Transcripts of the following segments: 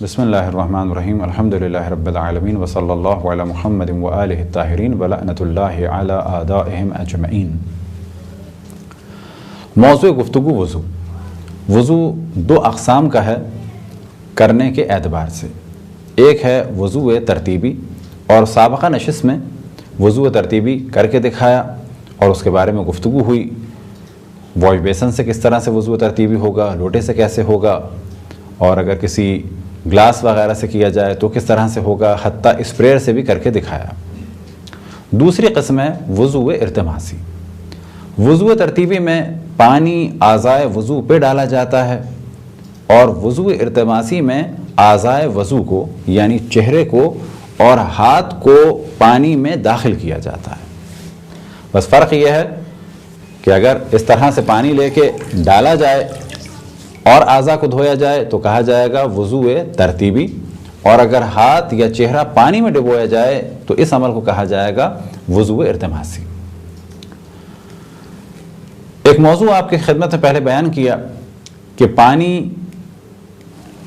بسم اللہ الرحمن الرحیم الحمدللہ رب العالمین وصلی اللہ علی محمد وآلہ الطاہرین ولعنۃ اللہ علی اعدائہم اجمعین۔ موضوع گفتگو وضو دو اقسام کا ہے کرنے کے اعتبار سے۔ ایک ہے وضو ترتیبی، اور سابقہ نشست میں وضو ترتیبی کر کے دکھایا اور اس کے بارے میں گفتگو ہوئی۔ واش بیسن سے کس طرح سے وضو ترتیبی ہوگا، لوٹے سے کیسے ہوگا، اور اگر کسی گلاس وغیرہ سے کیا جائے تو کس طرح سے ہوگا، حتیٰ اسپریئر سے بھی کر کے دکھایا۔ دوسری قسم ہے وضو ارتماسی۔ وضو ترتیبی میں پانی اعضائے وضو پہ ڈالا جاتا ہے، اور وضو ارتماسی میں اعضائے وضو کو یعنی چہرے کو اور ہاتھ کو پانی میں داخل کیا جاتا ہے۔ بس فرق یہ ہے کہ اگر اس طرح سے پانی لے کے ڈالا جائے اور اعضاء کو دھویا جائے تو کہا جائے گا وضو ترتیبی، اور اگر ہاتھ یا چہرہ پانی میں ڈبویا جائے تو اس عمل کو کہا جائے گا وضو ارتماسی۔ ایک موضوع آپ کی خدمت میں پہلے بیان کیا کہ پانی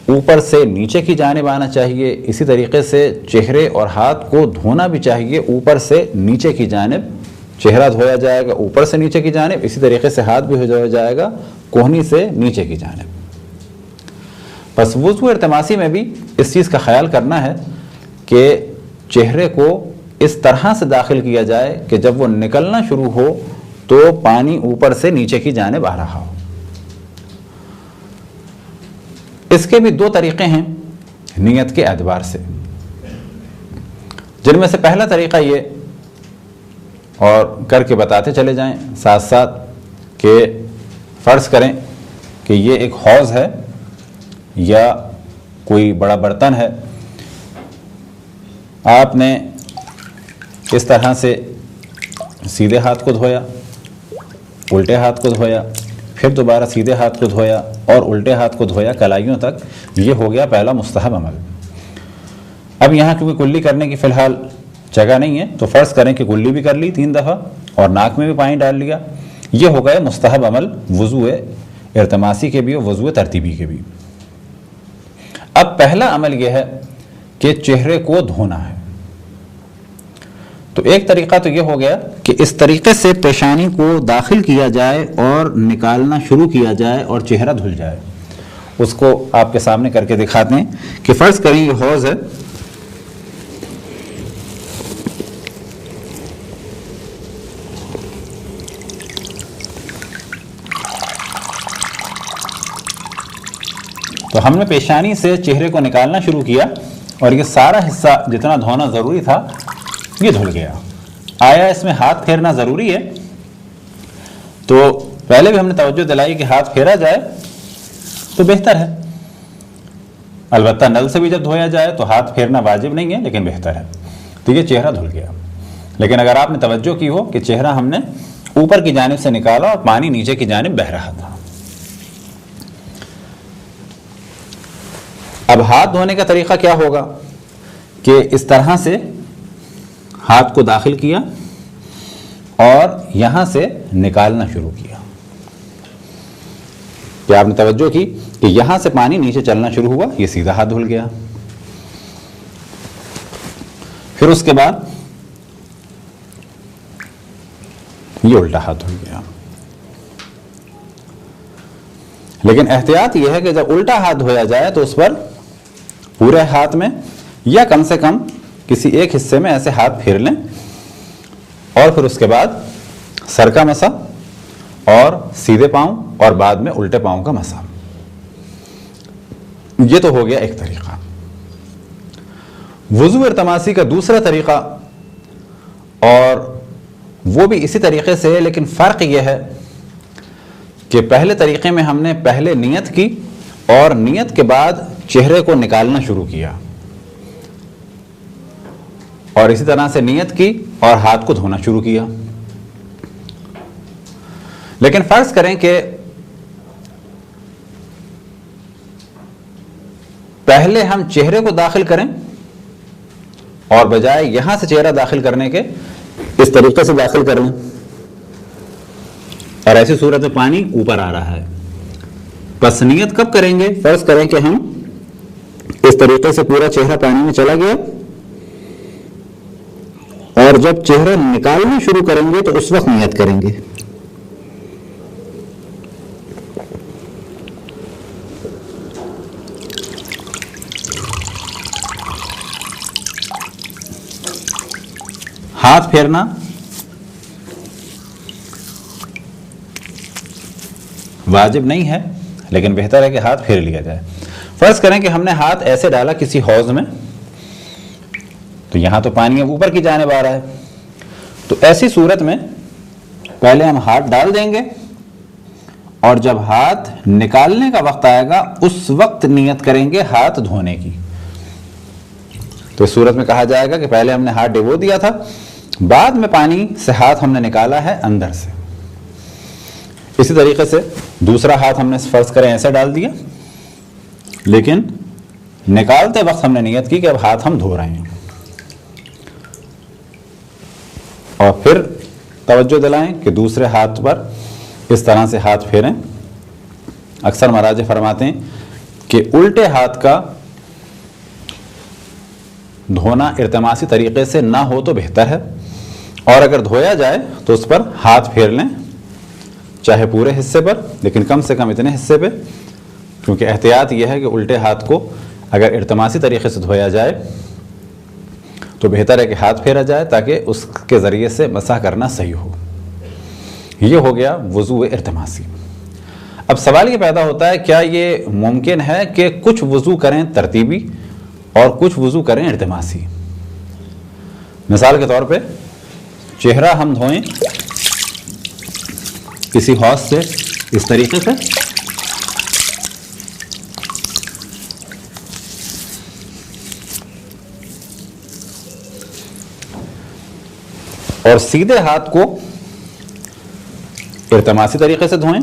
اوپر سے نیچے کی جانب آنا چاہیے، اسی طریقے سے چہرے اور ہاتھ کو دھونا بھی چاہیے اوپر سے نیچے کی جانب۔ چہرہ دھویا جائے گا اوپر سے نیچے کی جانب، اسی طریقے سے ہاتھ بھی دھویا جائے گا کوہنی سے نیچے کی جانب۔ بس وضو ارتماسی میں بھی اس چیز کا خیال کرنا ہے کہ چہرے کو اس طرح سے داخل کیا جائے کہ جب وہ نکلنا شروع ہو تو پانی اوپر سے نیچے کی جانب آ رہا ہو۔ اس کے بھی دو طریقے ہیں نیت کے اعتبار سے، جن میں سے پہلا طریقہ یہ، اور کر کے بتاتے چلے جائیں ساتھ ساتھ، کہ فرض کریں کہ یہ ایک حوض ہے یا کوئی بڑا برتن ہے، آپ نے اس طرح سے سیدھے ہاتھ کو دھویا، الٹے ہاتھ کو دھویا، پھر دوبارہ سیدھے ہاتھ کو دھویا اور الٹے ہاتھ کو دھویا کلائیوں تک۔ یہ ہو گیا پہلا مستحب عمل۔ اب یہاں کیونکہ کلی کرنے کی فی الحال جگہ نہیں ہے تو فرض کریں کہ کلی بھی کر لی 3 دفعہ اور ناک میں بھی پانی ڈال لیا۔ یہ ہو گئے مستحب عمل وضو ارتماسی کے بھی اور وضو ترتیبی کے بھی۔ اب پہلا عمل یہ ہے کہ چہرے کو دھونا ہے۔ تو ایک طریقہ تو یہ ہو گیا کہ اس طریقے سے پیشانی کو داخل کیا جائے اور نکالنا شروع کیا جائے اور چہرہ دھل جائے۔ اس کو آپ کے سامنے کر کے دکھاتے ہیں کہ فرض کریں یہ حوض ہے، تو ہم نے پیشانی سے چہرے کو نکالنا شروع کیا اور یہ سارا حصہ جتنا دھونا ضروری تھا یہ دھل گیا۔ آیا اس میں ہاتھ پھیرنا ضروری ہے؟ تو پہلے بھی ہم نے توجہ دلائی کہ ہاتھ پھیرا جائے تو بہتر ہے۔ البتہ نل سے بھی جب دھویا جائے تو ہاتھ پھیرنا واجب نہیں ہے لیکن بہتر ہے۔ تو یہ چہرہ دھل گیا، لیکن اگر آپ نے توجہ کی ہو کہ چہرہ ہم نے اوپر کی جانب سے نکالا اور پانی نیچے کی جانب بہہ رہا تھا۔ اب ہاتھ دھونے کا طریقہ کیا ہوگا کہ اس طرح سے ہاتھ کو داخل کیا اور یہاں سے نکالنا شروع کیا۔ کیا آپ نے توجہ کی کہ یہاں سے پانی نیچے چلنا شروع ہوا، یہ سیدھا ہاتھ دھل گیا۔ پھر اس کے بعد یہ الٹا ہاتھ دھل گیا۔ لیکن احتیاط یہ ہے کہ جب الٹا ہاتھ دھویا جائے تو اس پر پورے ہاتھ میں یا کم سے کم کسی ایک حصے میں ایسے ہاتھ پھیر لیں، اور پھر اس کے بعد سر کا مسا اور سیدھے پاؤں اور بعد میں الٹے پاؤں کا مسا۔ یہ تو ہو گیا ایک طریقہ۔ وضو ارتماسی کا دوسرا طریقہ، اور وہ بھی اسی طریقے سے ہے لیکن فرق یہ ہے کہ پہلے طریقے میں ہم نے پہلے نیت کی اور نیت کے بعد چہرے کو نکالنا شروع کیا، اور اسی طرح سے نیت کی اور ہاتھ کو دھونا شروع کیا۔ لیکن فرض کریں کہ پہلے ہم چہرے کو داخل کریں اور بجائے یہاں سے چہرہ داخل کرنے کے اس طریقے سے داخل کر لیں، اور ایسی صورت میں پانی اوپر آ رہا ہے۔ بس نیت کب کریں گے؟ فرض کریں کہ ہم اس طریقے سے پورا چہرہ پانی میں چلا گیا، اور جب چہرہ نکالنا شروع کریں گے تو اس وقت نیت کریں گے۔ ہاتھ پھیرنا واجب نہیں ہے، لیکن بہتر ہے کہ ہاتھ پھیر لیا جائے۔ فرض کریں کہ ہم نے ہاتھ ایسے ڈالا کسی حوض میں، تو یہاں تو پانی اوپر کی جانب آ رہا ہے، تو ایسی صورت میں پہلے ہم ہاتھ ڈال دیں گے، اور جب ہاتھ نکالنے کا وقت آئے گا اس وقت نیت کریں گے ہاتھ دھونے کی۔ تو اس صورت میں کہا جائے گا کہ پہلے ہم نے ہاتھ ڈبو دیا تھا، بعد میں پانی سے ہاتھ ہم نے نکالا ہے اندر سے۔ اسی طریقے سے دوسرا ہاتھ ہم نے فرض کریں ایسے ڈال دیا، لیکن نکالتے وقت ہم نے نیت کی کہ اب ہاتھ ہم دھو رہے ہیں، اور پھر توجہ دلائیں کہ دوسرے ہاتھ پر اس طرح سے ہاتھ پھیریں۔ اکثر مراجع فرماتے ہیں کہ الٹے ہاتھ کا دھونا ارتماسی طریقے سے نہ ہو تو بہتر ہے، اور اگر دھویا جائے تو اس پر ہاتھ پھیر لیں، چاہے پورے حصے پر، لیکن کم سے کم اتنے حصے پہ، کیونکہ احتیاط یہ ہے کہ الٹے ہاتھ کو اگر ارتماسی طریقے سے دھویا جائے تو بہتر ہے کہ ہاتھ پھیرا جائے تاکہ اس کے ذریعے سے مسح کرنا صحیح ہو۔ یہ ہو گیا وضو ارتماسی۔ اب سوال یہ پیدا ہوتا ہے کیا یہ ممکن ہے کہ کچھ وضو کریں ترتیبی اور کچھ وضو کریں ارتماسی؟ مثال کے طور پہ چہرہ ہم دھوئیں کسی حوض سے اس طریقے سے، اور سیدھے ہاتھ کو ارتماسی طریقے سے دھوئیں،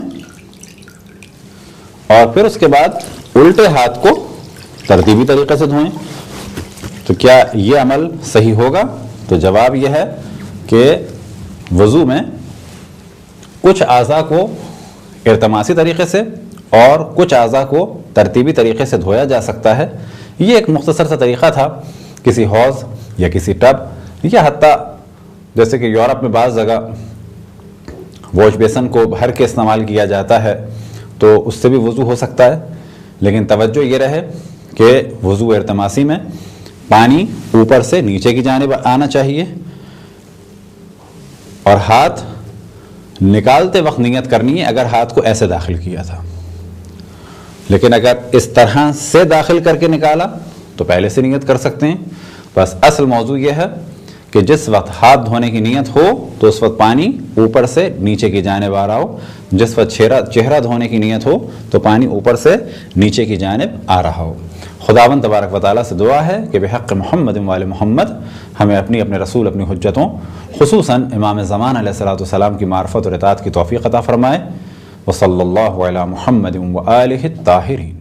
اور پھر اس کے بعد الٹے ہاتھ کو ترتیبی طریقے سے دھوئیں۔ تو کیا یہ عمل صحیح ہوگا؟ تو جواب یہ ہے کہ وضو میں کچھ اعضاء کو ارتماسی طریقے سے اور کچھ اعضاء کو ترتیبی طریقے سے دھویا جا سکتا ہے۔ یہ ایک مختصر سا طریقہ تھا کسی حوض یا کسی ٹب، یا حتیٰ جیسے کہ یورپ میں بعض جگہ واش بیسن کو بھر کے استعمال کیا جاتا ہے، تو اس سے بھی وضو ہو سکتا ہے، لیکن توجہ یہ رہے کہ وضو ارتماسی میں پانی اوپر سے نیچے کی جانب آنا چاہیے، اور ہاتھ نکالتے وقت نیت کرنی ہے اگر ہاتھ کو ایسے داخل کیا تھا، لیکن اگر اس طرح سے داخل کر کے نکالا تو پہلے سے نیت کر سکتے ہیں۔ بس اصل موضوع یہ ہے کہ جس وقت ہاتھ دھونے کی نیت ہو تو اس وقت پانی اوپر سے نیچے کی جانب آ رہا ہو، جس وقت چہرہ دھونے کی نیت ہو تو پانی اوپر سے نیچے کی جانب آ رہا ہو۔ خداوند تبارک و تعالیٰ سے دعا ہے کہ بحق محمد وآل محمد ہمیں اپنے رسول، اپنی حجتوں، خصوصاً امام زمان علیہ السلام کی معرفت اور اطاعت کی توفیق عطا فرمائے۔ وصلی اللہ علی محمد وآلہ الطاہرین۔